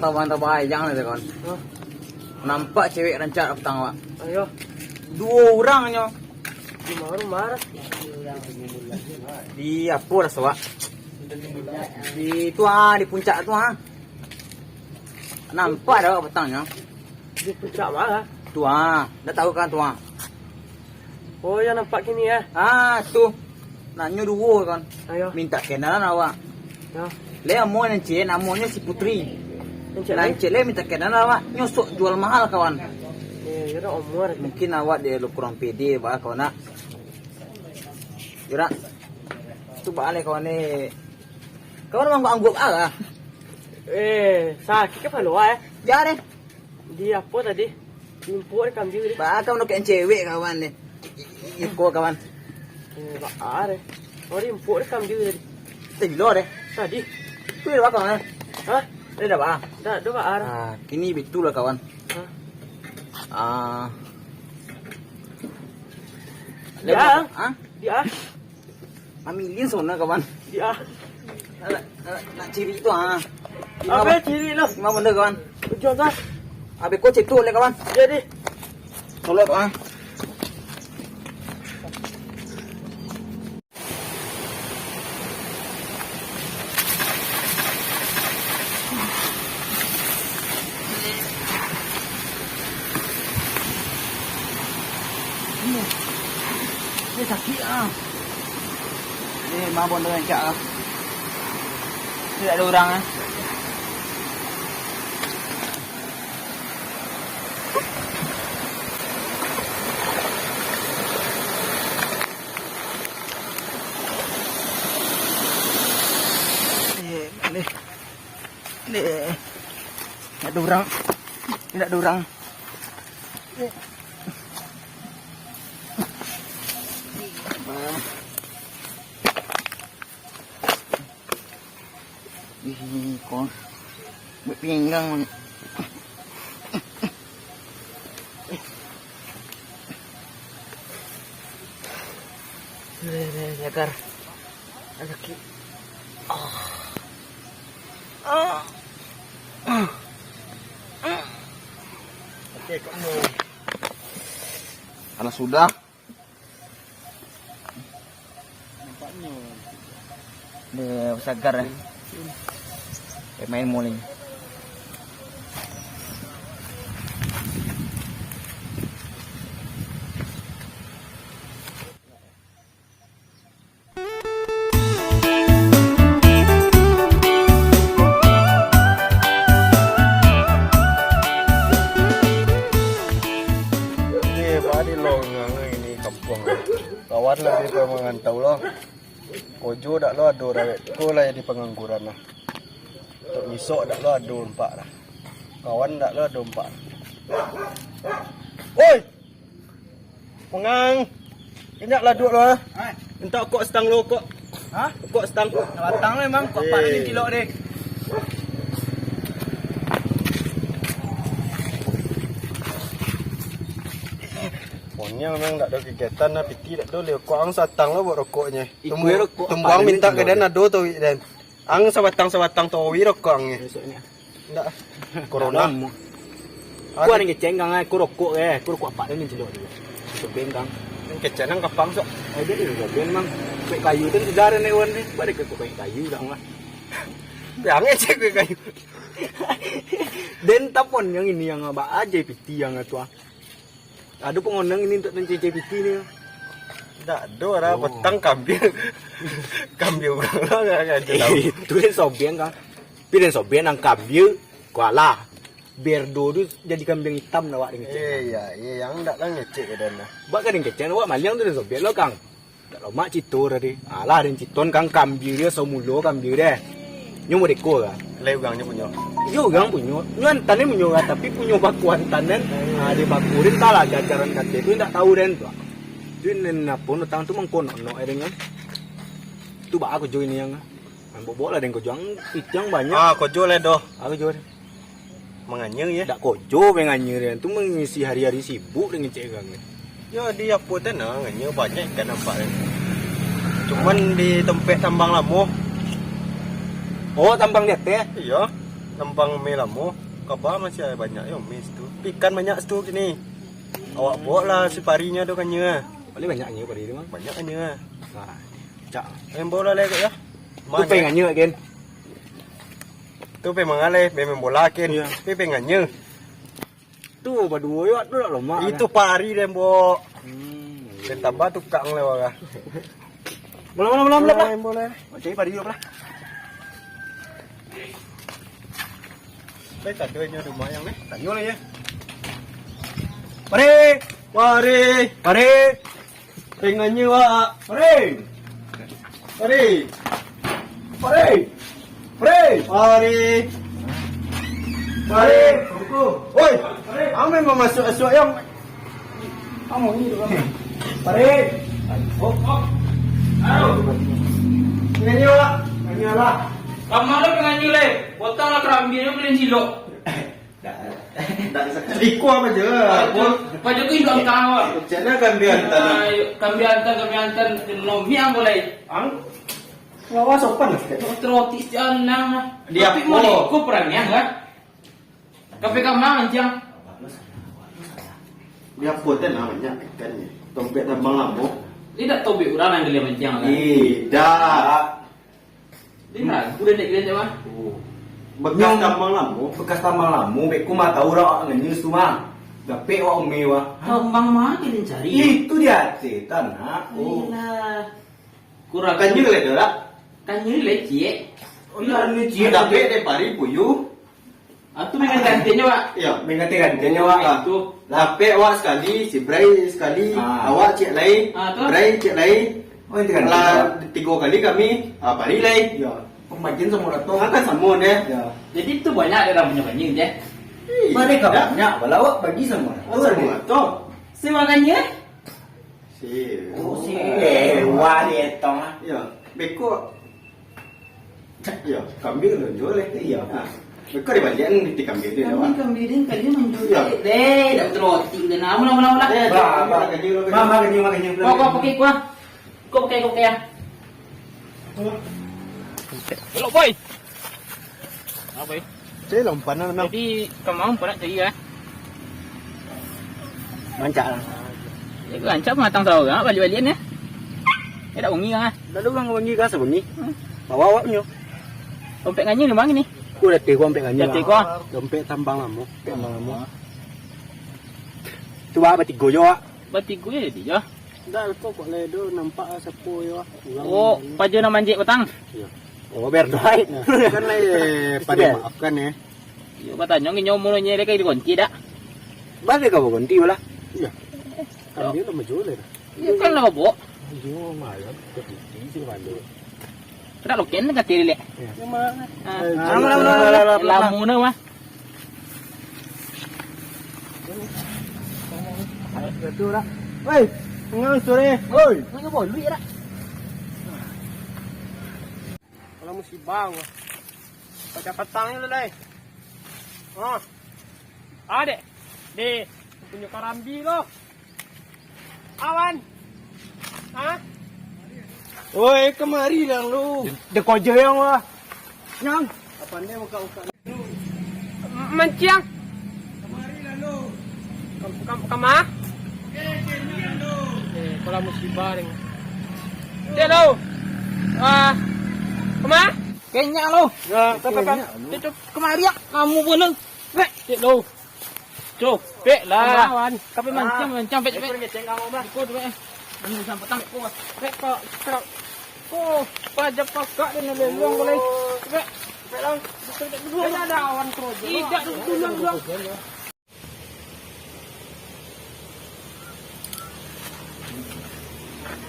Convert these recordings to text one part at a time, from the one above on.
tawan tabayang na kon. Oh. Nampak cewek rancat petang Pak. Ayo. 2 orang nyo. Marah. Di apa dah Pak? Di tuah di puncak tuah. Nampak dah petangnya. Di puncak mana? Tuah, dah tahu kan tuah. Oh ya nampak gini ya. Ah, tu. Nanyo 2 kan. Ayo. Minta kenalan awak. Ya. Le amo nanti namanya si Putri. Encik Nanti le minta kenalan awak. Nyosok jual mahal kawan. ya udah umur. Mungkin awak dia lu kurang pede bah kawan nak. Yura. Tu balik kawan ni. Kawan memang anggap ah. Sakit ke palu eh? Ya deh. Di apa tadi? Impor kambing ni. Bah kawan nak cewek kawan ni. Iko kawan. Baar eh. Oh impor kambing tadi. Tilo deh. Tadi. Tu dia kawan. Hah? Dia dah bah. Dah baar. Ah, kini betul lah kawan. Hah? Ah. Dia. Ah? Dia. Amilin sana kawan. Dia. Nak ciri tu ah. Apa ciri lo? Lima benda kawan. Ujung dah. Habis kau cek tu le kawan. Jadi. Tolong kawan. Ini sakit ah. Ini mabon dengan cak ah. Tidak ada orang ah. Ini tidak ada orang. Tidak ada orang. Con bị pinggang Legar lagi oke kamu karena sudah nampaknya segar ya. Main muling. Ini kampung. Kawan lagi mengantau loh. Kojo dak lo ado rawet. Ko lah di pengangguran lah. Untuk misok dak lo ado empat lah. Kawan dak lo ado empat. Oi. Pengang. Indak lah duk lo. Minta kok setang lo kok. Hah? Kok setang kok. Batang memang kok pak ini kilo deh. Pokoknya memang tak ada kegiatan lah, piti tak ada leh. Kau ang satang lah buat rokoknya. Ikui rokok. Tumbang Apa minta ini ke dan ada tu dan. Ang sabatang tawi rokok angnya. Besoknya. Ndak. Corona. Ku ada ngeceng kang ku rokok ku rokok apa ini cilok dia. Sok bengkang. Yang kecil nang kapang sok. Ada di ben mang. Kayak kayu tu sejarah ni wan ni. Balik ke kayak kayu dah lah. Yang cek ke kayu. Den tapon yang ini yang apa aja piti yang tu ah. Ada pengonang ini untuk mencecah piti ni. Ndak ada lah petang kambing. Kambing orang lah enggak tahu. Itu kan sobian kan. Pilih sobian ang kambing kuala. Berdo tu jadi kambing hitam nak awak dengan cek. Iya, yang ndak lah ngecek ke dan lah. Bak kan dengan cek awak maliang tu dan sobian lo kang. Tak lama citor tadi. Alah dan citon kang kambing dia semulo kambing dia. Nyo mau deko kan. Leugangnya punya. Yo gang punya. Nyo tane punya tapi punya bakuan tanen. Di bakurin tak lah jajaran kate tu tak tahu den tu. Tu nena pun tang tu mangkon no dengan. Tu bak aku join yang. Bobok lah den ko jang pitang banyak. Ah, kojo le doh. Aku join. Menganyang ya. Tak kojo menganyir tu mengisi hari-hari sibuk dengan cek gang. Ya di apa tanah nganya banyak ikan nampak. Cuman di tempat tambang lamo. Oh tambang dia teh. Iya. nembang melamu, kabar masih ada banyak yo mis tu. Ikan banyak tu gini. Awak bawa lah si parinya tu kan nya. Paling banyaknya pada ini mah. Banyak kan nya. Nah, cak. Main bola lagi ya. Tu pengennya kan. Tu memang ale, main bola kan. Iya. Tapi pengennya. Tu berdua yo tu dah lama. Itu pari dem bo. Hmm. Dan tambah tukang lewat. Belum. Main bola. Okey, pada dia lah. Baik tak nya rumah yang ni. Tanya lah ya. Pare, Pari. Pengennya wak. pare, Pari. pare. Pari. Pare. Oi, kamu memang masuk yang Kamu ini tu. Pare. Oh. pengennya wak. Tanya lah. Kamar penganyu le, potong lah kerambi ni beli silok. Ikut apa je. Paju ku indok kawal. Macam kan dia hantar. Kami antar nomi ang boleh. Ang. Ngawas sopan lah. Roti janang. Dia Tapi po. mau ko perangnya kan? Kape kamar anjang. Dia poten namanya ikannya. Tompet tambang lampu. Tidak tahu be urang yang dia anjang kan? Tidak. Tidak, udah nek dia mah. Bekas tambang lampu. Bekas tambang lamu, beku mah tahu rak ngenyus tu mah. Gape wa umi wa. Kambang mah kita cari. Itu dia setan ha. Oh. Iya. Kurang Kan juga le dak. kan nyeri lecet. Oh ya ni Dia cia. dapat de pari puyu. Atuh dengan gantinya Pak. Ya. Mengatakan dia wa. Itu. Dapat awak sekali, si Bray sekali, Ah. awak cek lain, Ah, tu. Bray cek lain. Oh itu kan. Lah 3 kali kami, pari lain. Ya. Pemajian semua Tu datang. kan sama dia. Ya. Jadi itu banyak orang punya banyak dia. Mereka banyak, walau awak bagi semua. Oh, semua tu. Sewakannya? Si. Oh, si. Wah, dia tong ah. Ya, beko. Ya, kambing lu jual le. Iya. Ah. Beko di bagian di kambing dia awak. Kambing kali menjual. Ya. Deh, dah roti dan mula. Eh, Mama kenyang. Kau pakai kuah. Kau pakai ya. Hello boy. Apa boy? Saya lompat nak. Jadi kamu pernah cari ya? Mancak lah. Ya kan cap matang tahu kan balik-balian ya. Ya tak wangi kan? Lalu kan wangi ka sebunyi. Bawa awak nyo. Dompet nganya ni bang ni. Ku dah teh dompet kan. Dah teh gua. Dompet tambang lamu. Tambang lamu. Tu ba tigo yo ah. Batiku ya jadi ya. Dah kok le do nampak sapu yo. Oh, paju nak manjik petang. Oh, biar doai. Kan le pada maafkan ya. Ya batanya ngi nyomo nyere kai dikunci dak. Balik ka ganti wala. Iya. Kambing lu menjual le. Ya kan lah bo. Jual malam ke titi sih balik. Tak loken ka tiri le. Lama. Lamu na mah. Betul lah. Woi, ngang sore. Woi. Ngi boy lu ya dak. Kalau musibah gua. Baca petangnya lu dai. Ah. Adek. Dek, punya karambi lo. Awan. Hah? Woi, kemari lah lu. De ko je yang lah. Nyang. Apa dia muka uka? Menciang. Kama? Kalau musibah ding. Dia lo. Kama? Kenya lo. Ya, Itu kemari ya kamu bener. Wek, cek lo. Cuk, pek lah. Awan. Tapi mancam pek pek. ngecek kamu mah. Ikut wek. Ini sampai petang ko. Pek kok kerap. Oh, pajak pakak dan lelong boleh. Pek. Pek lang. Kayaknya ada awan krojo. Tidak dulu.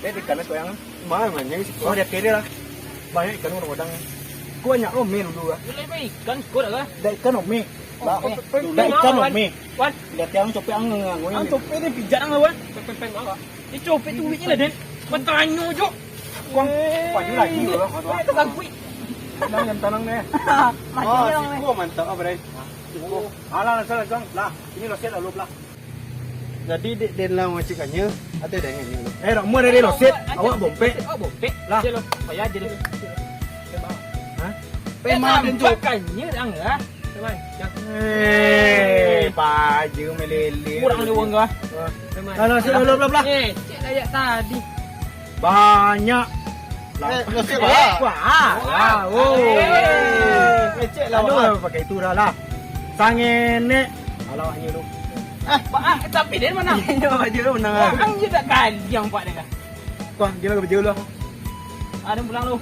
ikan ko yang. mana mana sih? Oh, dia kere lah. Banyak ikan orang-orang. Ku banyak ome dulu ah. Boleh baik kan ko dah. Da ikan ome. Dah, Da ikan ome. Wan, Lihat yang cope ang ngoy. Ang tope ni pijat ang lawan. pek apa? Ni cope tu ni lah den. Bertanya jo. Kuang paju lagi loh. Itu kan kui. Tanang yang tanang deh. Oh, si gua mantap apa dai? Alah salah gang. Lah, ini lo set lah. Jadi den lah macikannya atau dengannya lu. Rak mu dari lo set. Awak bompek. Oh, bompek. Lah. Dia lo. Payah dia lo. Hah? Pemah dan cokannya ang ah. teman. Baju meleleh. Kurang dia orang kau. Teman. Kalau sebelum belah. Cik layak tadi. Banyak. Nasi lah. Wah, oh. Lecek lah. Aduh, pakai itu dah lah. Sangen ni. Alawaknya tu. Tapi dia mana? Ini baju tu menang ah. Orang je tak kaliang pak dia. Kau dia nak baju lu. Ada pulang lu.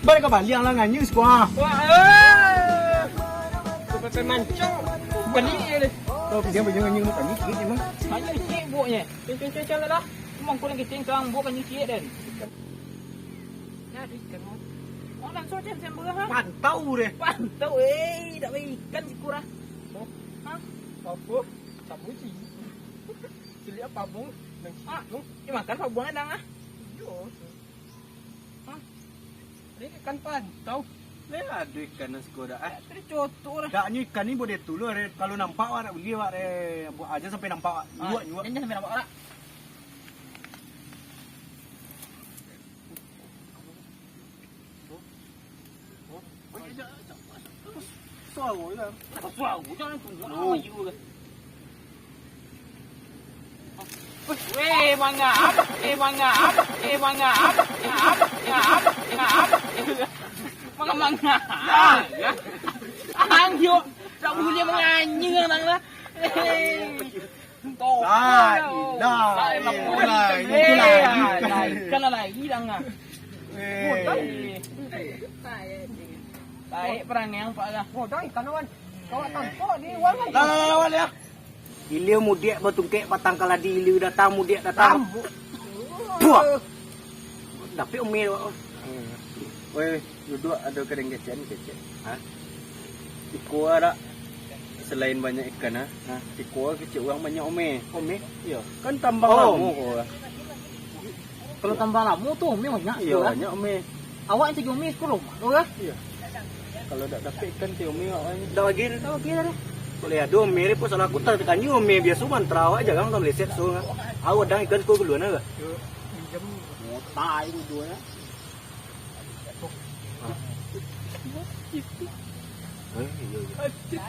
Balik ke baliang lah nganyus kuah. Wah. Sampai mancung. Beli dia. Kau pergi baju nganyus tu tadi sikit memang. Hanya sikit buknya. Ceng-ceng lah. Cuma kurang kecing sekarang buk kan sikit dan. Jadi kan. Orang so cem berah. Pantau deh. Pantau dak baik ikan si kurang. Ha? Apa? Sabu si. Cili apa bung? Ah, makan apa buang adang ah? Yo. Ini ikan pantau. Ni ada ikan sekolah. Tadi cotok lah. Tak ni ikan ni boleh tulu kalau nampak awak nak beli awak buat aja sampai nampak awak juga. Jangan sampai nampak orang. Suara lah. Wow, jangan tunggu lama juga. Weh, mangga apa? Mangga apa? Mangga apa? Mangga. Angyo, tak boleh menganyang nang lah. Toh. Kan lagi dang ah. Baik perang yang pak lah. Oh, dah ikan awan. Kau tampok ni wal kan. Lawan ya. Iliu mudiak batungkek patang kaladi iliu datang mudiak datang. Buah. Tapi umi. Weh, duduk ada kering kecen. Ha? Iko ada selain banyak ikan ha. Iko kecil orang banyak ome. Umi. Ya. Kan tambah Oh, kamu. Kalau tambah lama tu umi banyak Ya, tu lah. banyak ome. Awak yang umi 10 tu lah. Kalau tak dapat ikan tu ome awak. Dah lagi dah. Boleh ada umi ni pun salah aku tak tekan umi biasa mantra awak aja kan tak boleh set so. Awak dah ikan ko keluar nak. Tai dua ya.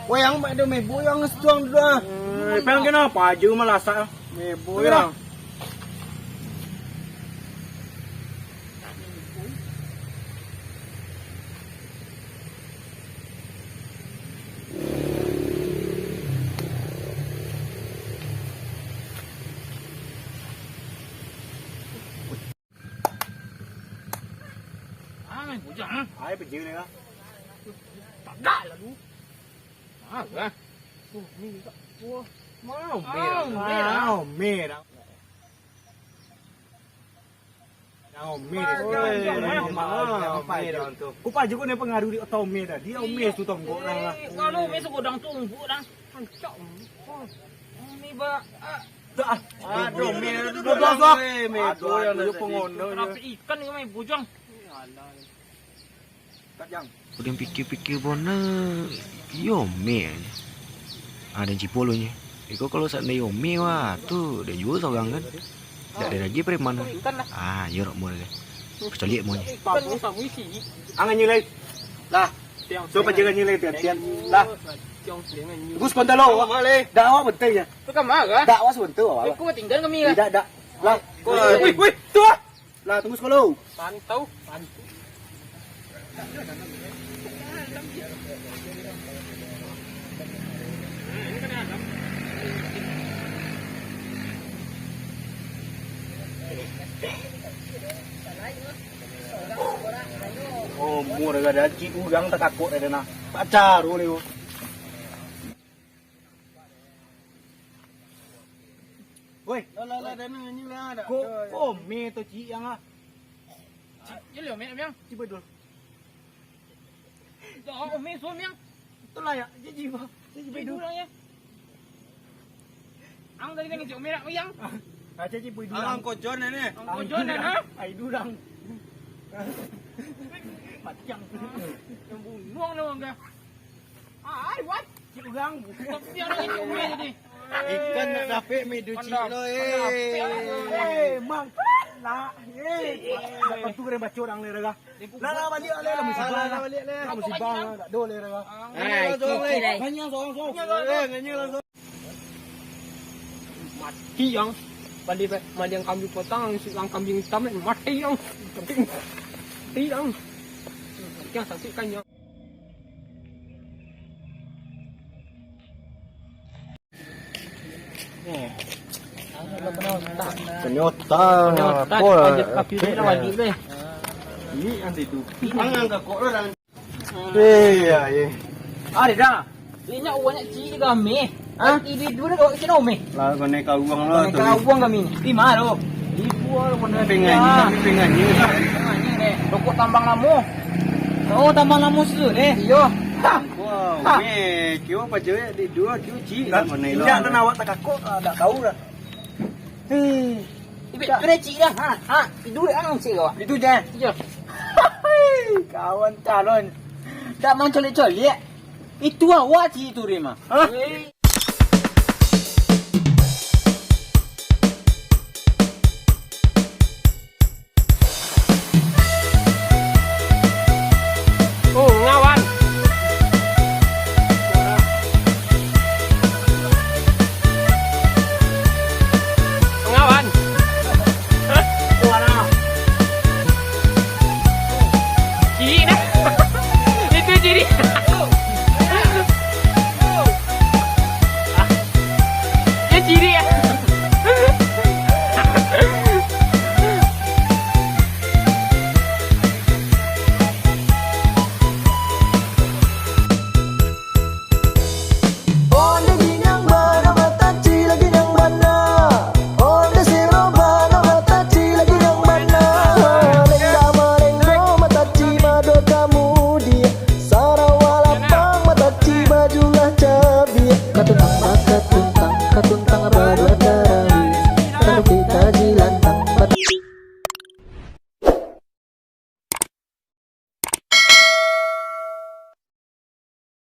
Wayang mak ada mebo yang setuang dulu ah. Pengen kenapa aja malasak. Mebo yang. Main bujang. Ai pergi ni lah. Tak dah lah tu. Ah, lah. Mau Mau merah. Kupa juga ni pengaruh di atau me dah. Dia me tu tonggok lah. Kalau besok godang tunggu dah. Hancur. Ni ba Dah. Aduh, me Aduh, mebo yang ada pengono. kenapa ikan ni main bujang? Tak jang. Kemudian fikir-fikir bona Yome aja. Ada cipolonya. Iko kalau saat ada Yome wah tu dia jual seorang kan. Tak ada lagi preman. Ikan lah. Ah, yorok mo lagi. Kecuali mo nya. Ikan sama isi. Angan nyulai. Lah. So pajangan nyulai tian. Lah. Gus kontalo awak malih. Dak awak betul ya. Tu kan marah. Dak awak sebentar awak. Aku tinggal kami lah. Tidak. Lah. Wih, tu. Lah tunggu sekolah. Pantau. Oh, murah ada cik udang tak takut ada nak. Pacar ni. Woi, Lah dan ni lah ada. ko me tu cik yang ah. Dia leo main yang. Cik betul. Oh, main suam yang. Itulah ya, cik bah. Cik Bedu betul. lah ya. Ang tadi kan cik merah yang. Ah, cik betul. Alang kojon ni. Ang kojon dah ha. Ai durang. Macam Yang bunuh lah orang dah. Ai, what? cik udang. Tapi orang ini cik merah tadi. Ikan nak dapat me duci lo Mang. lah. Lepas tu kena baca orang le dah. Lah balik le lah mesti bang. Lah mesti bang dak do le dah. Nganya sorang. Nganya lah. Mati yang balik yang kambing potong, yang kambing hitam mati yang. Mati yang. Yang saksikan yang. Penyota. Pajak kaki dia dah balik deh. Ini yang itu. Angang ke kok orang. Iya, iya. Ada dah. Ini awaknya cik kami. Ah, ini dua dah sini ome. Lah kau naik uang lah tu. Kau buang kami. Di mana lo? Di buah mana Pengannya. deh. Rokok tambang lamu. Oh, tambang lamu situ deh. Yo. Wow, kau apa je di dua kau cik. Tidak ada awak tak kakak tak tahu dah. Ibu kena cik dah. Ha, itu dah ang cik kau. Itu je. Yo. Kawan calon. Tak main colik-colik. Itu awak cik itu Rima. Hah?